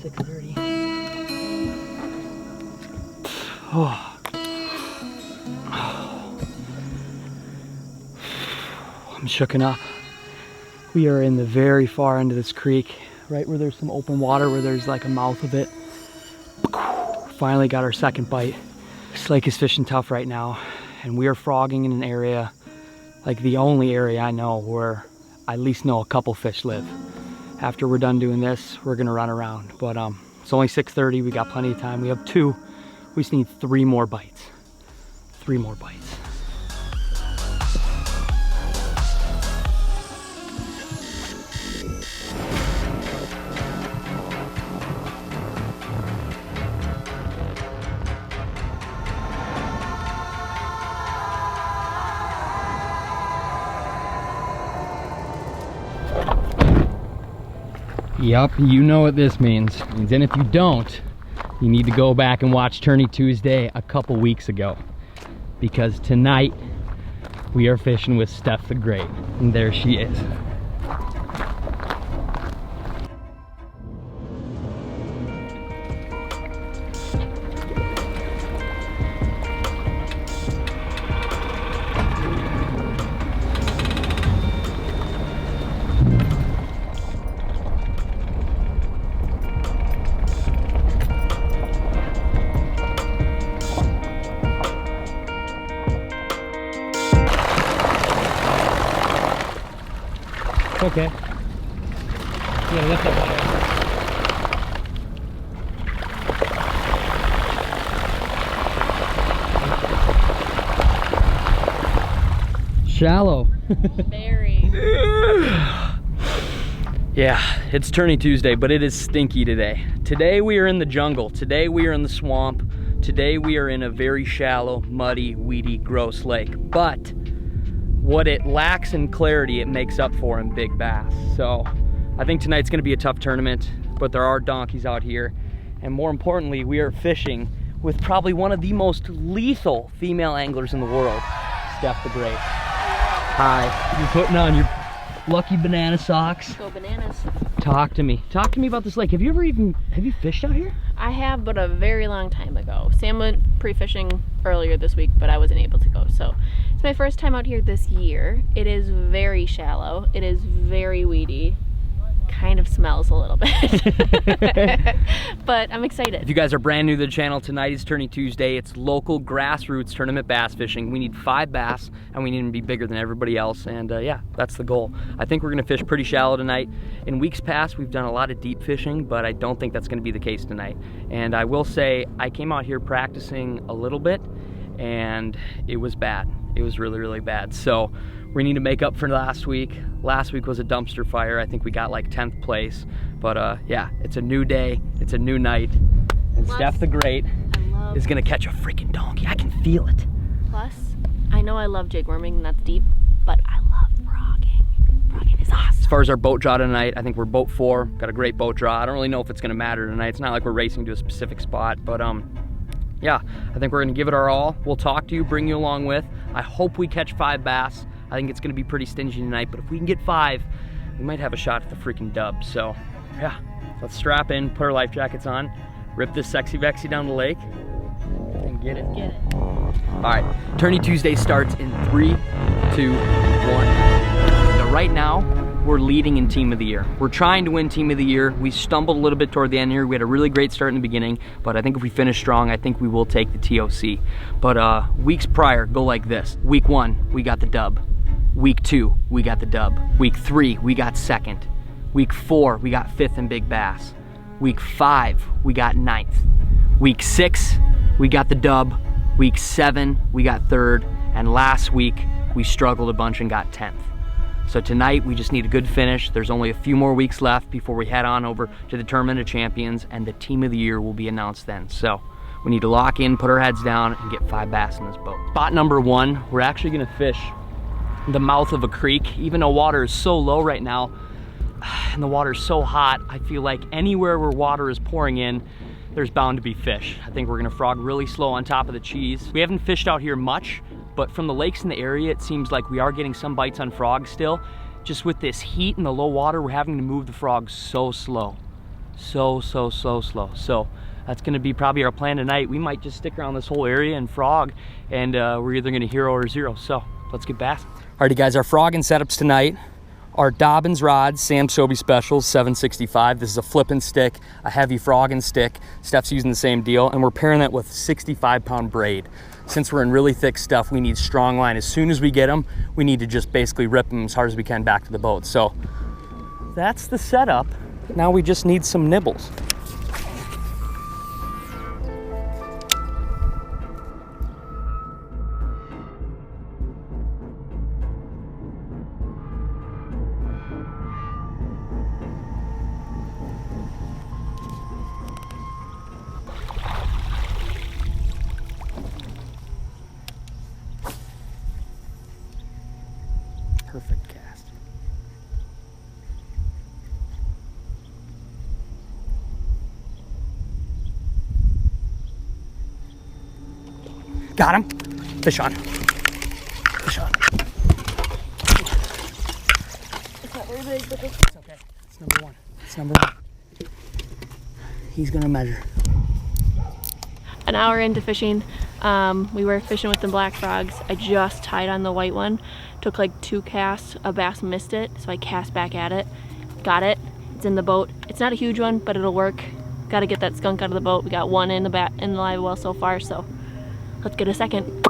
6:30. Oh. I'm shooken up. We are in the very far end of this creek, right where there's some open water, where there's like a mouth of it. Finally got our second bite. This lake is fishing tough right now, and we are frogging in an area, like the only area I know where I at least know a couple fish live. After we're done doing this, we're gonna run around. But it's only 6:30, we got plenty of time. We have 2, we just need 3 more bites. 3 more bites. Yep, you know what this means. And if you don't, you need to go back and watch Tourney Tuesday a couple weeks ago. Because tonight, we are fishing with Steph the Great. And there she is. Okay. You gotta lift that water. Shallow. Very. Yeah, it's Tourney Tuesday, but it is stinky today. Today we are in the jungle. Today we are in the swamp. Today we are in a very shallow, muddy, weedy, gross lake. But what it lacks in clarity, it makes up for in big bass. So I think tonight's gonna be a tough tournament, but there are donkeys out here. And more importantly, we are fishing with probably one of the most lethal female anglers in the world, Steph the Great. Hi, you're putting on your lucky banana socks. Go bananas. Talk to me about this lake. Have you fished out here? I have, but a very long time ago. Sam went pre-fishing earlier this week, but I wasn't able to go. So it's my first time out here this year. It is very shallow. It is very weedy. Kind of smells a little bit. But I'm excited. If you guys are brand new to the channel, tonight is Tourney Tuesday. It's local grassroots tournament bass fishing. We need 5 bass, and we need them to be bigger than everybody else. And yeah, that's the goal. I think we're gonna fish pretty shallow tonight. In weeks past, we've done a lot of deep fishing, but I don't think that's gonna be the case tonight. And I will say, I came out here practicing a little bit, and it was bad. It was really, really bad. So we need to make up for last week. Last week was a dumpster fire. I think we got like 10th place. But yeah, it's a new day. It's a new night. And Plus, Steph the Great is gonna catch a freaking donkey. I can feel it. Plus, I know I love jig worming, and that's deep, but I love frogging. Frogging is awesome. As far as our boat draw tonight, I think we're boat 4. Got a great boat draw. I don't really know if it's gonna matter tonight. It's not like we're racing to a specific spot, but yeah, I think we're gonna give it our all. We'll talk to you, bring you along with. I hope we catch 5 bass. I think it's gonna be pretty stingy tonight, but if we can get 5, we might have a shot at the freaking dub. So yeah, let's strap in, put our life jackets on, rip this sexy Vexy down the lake, and get it. Get it. All right, Tourney Tuesday starts in 3, 2, 1. Now right now, we're leading in Team of the Year. We're trying to win Team of the Year. We stumbled a little bit toward the end here. We had a really great start in the beginning, but I think if we finish strong, I think we will take the TOC. But weeks prior go like this. Week 1, we got the dub. Week 2, we got the dub. Week 3, we got 2nd. Week 4, we got 5th in big bass. Week 5, we got 9th. Week 6, we got the dub. Week 7, we got 3rd. And last week, we struggled a bunch and got 10th. So tonight, we just need a good finish. There's only a few more weeks left before we head on over to the Tournament of Champions, and the Team of the Year will be announced then. So we need to lock in, put our heads down, and get 5 bass in this boat. Spot number 1, we're actually gonna fish the mouth of a creek. Even though water is so low right now, and the water is so hot, I feel like anywhere where water is pouring in, there's bound to be fish. I think we're gonna frog really slow on top of the cheese. We haven't fished out here much, but from the lakes in the area, it seems like we are getting some bites on frogs still. Just with this heat and the low water, we're having to move the frogs so slow. so slow. So that's gonna be probably our plan tonight. We might just stick around this whole area and frog, and we're either gonna hero or zero. So let's get back. Alrighty guys, our frogging setups tonight are Dobyns rods, Sam Sobi Specials 765. This is a flipping stick, a heavy frogging stick. Steph's using the same deal, and we're pairing that with 65-pound braid. Since we're in really thick stuff, we need strong line. As soon as we get them, we need to just basically rip them as hard as we can back to the boat. So that's the setup. Now we just need some nibbles. Perfect cast. Got him. Fish on. Fish on. It's not very big, but It's okay. It's number one. It's number one. He's gonna measure. an hour into fishing, we were fishing with the black frogs. I just tied on the white one. Took like 2 casts, a bass missed it, so I cast back at it. Got it, it's in the boat. It's not a huge one, but it'll work. Gotta get that skunk out of the boat. We got one in the live well so far, so let's get a second.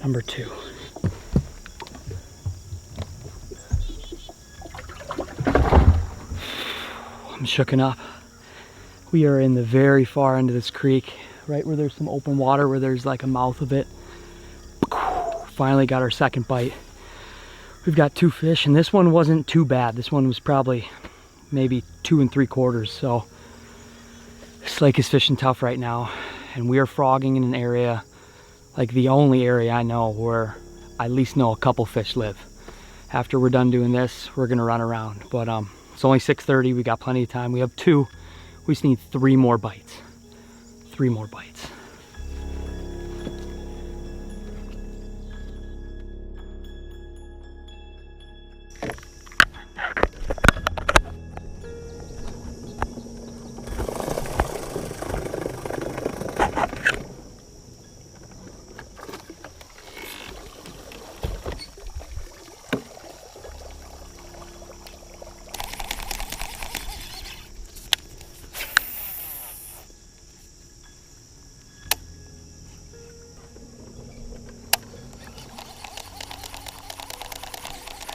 Number 2. I'm shooken up. We are in the very far end of this creek, right where there's some open water, where there's like a mouth of it. Finally got our second bite. We've got 2 fish, and this one wasn't too bad. This one was probably maybe 2 3/4. So this lake is fishing tough right now, and we are frogging in an area, like the only area I know where I at least know a couple fish live. After we're done doing this, we're gonna run around. But it's only 6:30, we got plenty of time. We have 2, we just need 3 more bites. 3 more bites.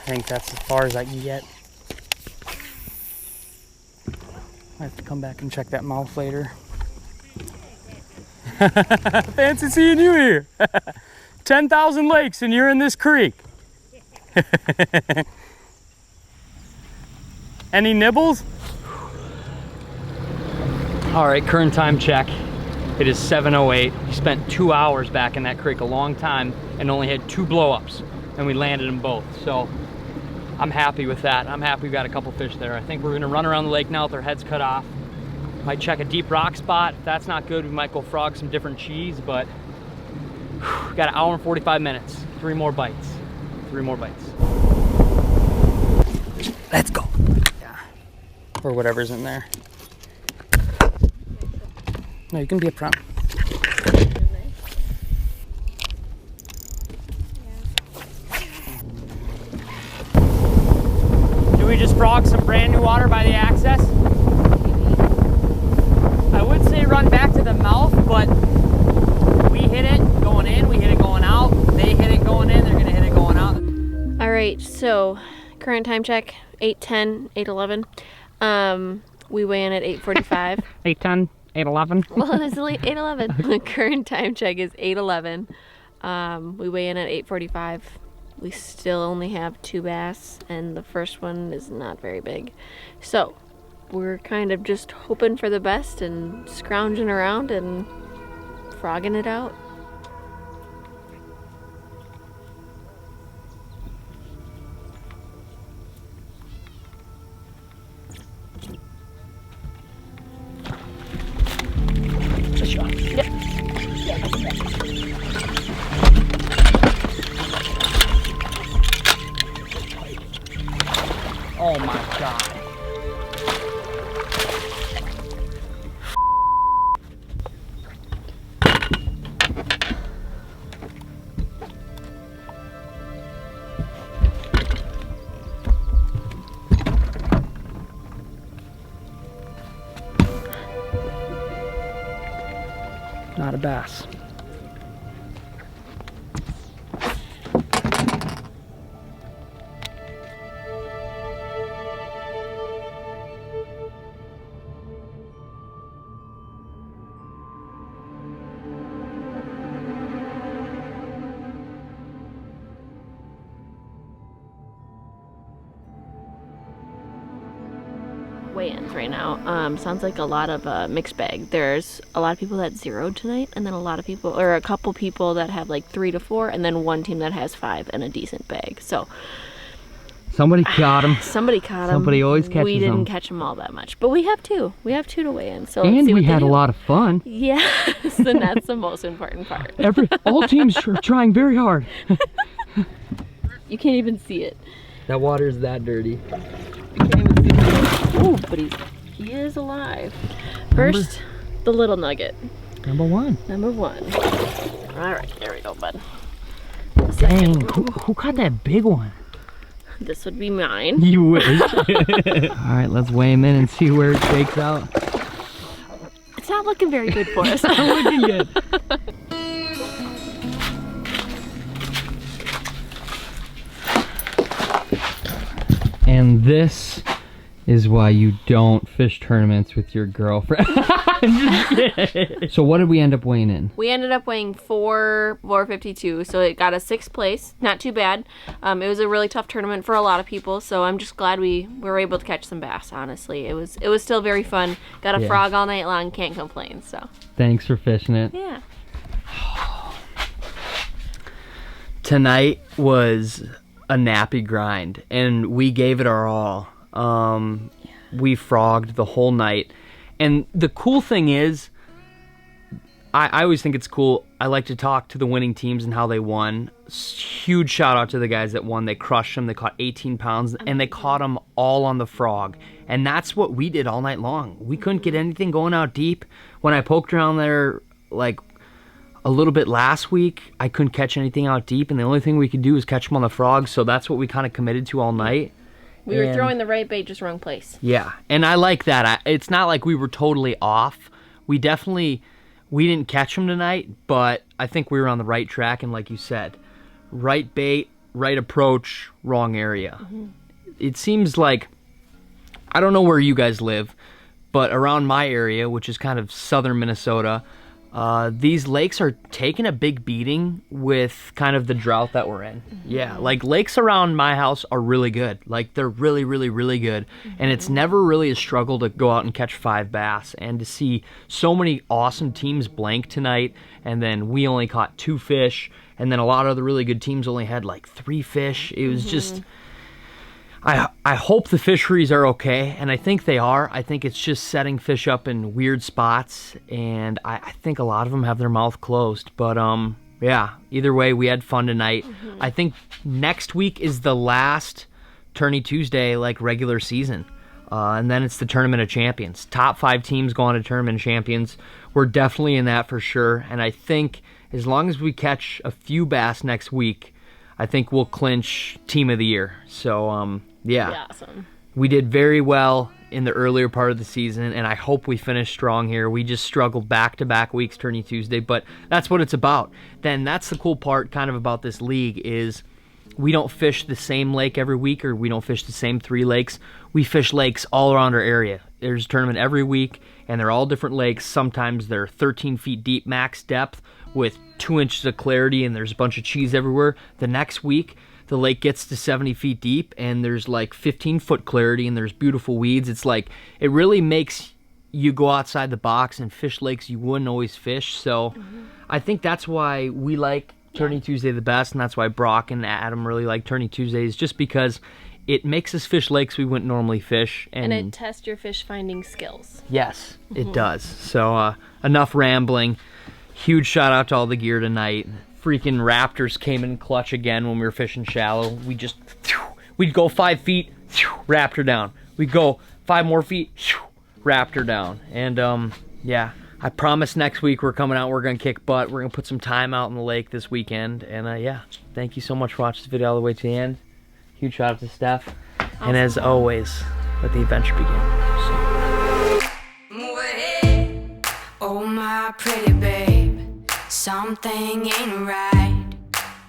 I think that's as far as I can get. I have to come back and check that mouth later. Fancy seeing you here. 10,000 lakes and you're in this creek. Any nibbles? All right, current time check. It is 7:08. We spent 2 hours back in that creek, a long time, and only had 2 blow-ups, and we landed them both. So I'm happy with that. I'm happy we got a couple fish there. I think we're gonna run around the lake now with our heads cut off. Might check a deep rock spot. If that's not good, we might go frog some different cheese, but whew, got 1 hour and 45 minutes. 3 more bites. 3 more bites. Let's go. Yeah. Or whatever's in there. No, you can be up front. we just frog some brand new water by the access? I would say run back to the mouth, but we hit it going in, we hit it going out. They hit it going in, they're gonna hit it going out. All right, so current time check, 8:10, 8:11. We weigh in at 8:45. 8:10, 8:11. Well, it's late 8:11. The current time check is 8:11. We weigh in at 8:45. We still only have 2 bass, and the first one is not very big. So we're kind of just hoping for the best and scrounging around and frogging it out. Yep. Oh my God. Not a bass. Weigh-ins right now. Sounds like a lot of mixed bag. There's a lot of people that zeroed tonight, and then a lot of people, or a couple people that have like 3 to 4, and then one team that has 5 and a decent bag. So Somebody caught him. somebody caught them. Somebody always catches them. We didn't catch them all that much, but we have 2. We have 2 to weigh in. So let's And see we what they had a do. lot of fun. Yes, and that's the most important part. All teams are trying very hard. You can't even see it. That water is that dirty. You can't even see it. Oh, but he is alive. First, the little nugget. Number 1. Number 1. All right, there we go, bud. Dang, who caught that big one? This would be mine. You wish. All right, let's weigh him in and see where it shakes out. It's not looking very good for us. Not looking good. And this is why you don't fish tournaments with your girlfriend. So what did we end up weighing in? We ended up weighing 452, so it got us 6th place. Not too bad. It was a really tough tournament for a lot of people, so I'm just glad we were able to catch some bass. Honestly, it was still very fun. Got a frog all night long. Can't complain. So thanks for fishing it. Yeah. Tonight was a nappy grind, and we gave it our all. We frogged the whole night, and the cool thing is, I always think it's cool. I like to talk to the winning teams and how they won. Huge shout out to the guys that won. They crushed them. They caught 18 pounds, and they caught them all on the frog. And that's what we did all night long. We couldn't get anything going out deep. When I poked around there, like a little bit last week, I couldn't catch anything out deep, and the only thing we could do was catch them on the frog. So that's what we kind of committed to all night. We were throwing the right bait, just wrong place. Yeah, and I like that. It's not like we were totally off. We didn't catch them tonight, but I think we were on the right track. And like you said, right bait, right approach, wrong area. Mm-hmm. It seems like, I don't know where you guys live, but around my area, which is kind of southern Minnesota, these lakes are taking a big beating with kind of the drought that we're in. Mm-hmm. Yeah, like lakes around my house are really good. Like they're really, really, really good. Mm-hmm. And it's never really a struggle to go out and catch 5 bass. And to see so many awesome teams blank tonight, and then we only caught 2 fish, and then a lot of the really good teams only had like 3 fish. It was just... I hope the fisheries are okay, and I think they are. I think it's just setting fish up in weird spots, and I think a lot of them have their mouth closed. But yeah, either way, we had fun tonight. Mm-hmm. I think next week is the last Tourney Tuesday, like regular season, and then it's the Tournament of Champions. Top 5 teams go on to Tournament of Champions. We're definitely in that for sure, and I think as long as we catch a few bass next week, I think we'll clinch Team of the Year. So, yeah. Awesome. We did very well in the earlier part of the season, and I hope we finish strong here. We just struggled back-to-back weeks Tourney Tuesday, but that's what it's about. Then that's the cool part kind of about this league is we don't fish the same lake every week, or we don't fish the same 3 lakes. We fish lakes all around our area. There's a tournament every week, and they're all different lakes. Sometimes they're 13 feet deep max depth with 2 inches of clarity, and there's a bunch of cheese everywhere. The next week, the lake gets to 70 feet deep, and there's like 15-foot clarity, and there's beautiful weeds. It's like, it really makes you go outside the box and fish lakes you wouldn't always fish. So I think that's why we like Tourney Tuesday the best, and that's why Brok and Adam really like Tourney Tuesdays, just because it makes us fish lakes we wouldn't normally fish. And it tests your fish finding skills. Yes, it does. So enough rambling. Huge shout out to all the gear tonight. Freaking Raptors came in clutch again when we were fishing shallow. We'd go 5 feet, Raptor down. We'd go 5 more feet, Raptor down. And yeah, I promise next week we're coming out, we're gonna kick butt. We're gonna put some time out in the lake this weekend. And yeah, thank you so much for watching this video all the way to the end. Huge shout out to Steph. Awesome. And as always, let the adventure begin. Oh my pretty babe, something ain't right.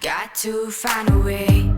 Got to find a way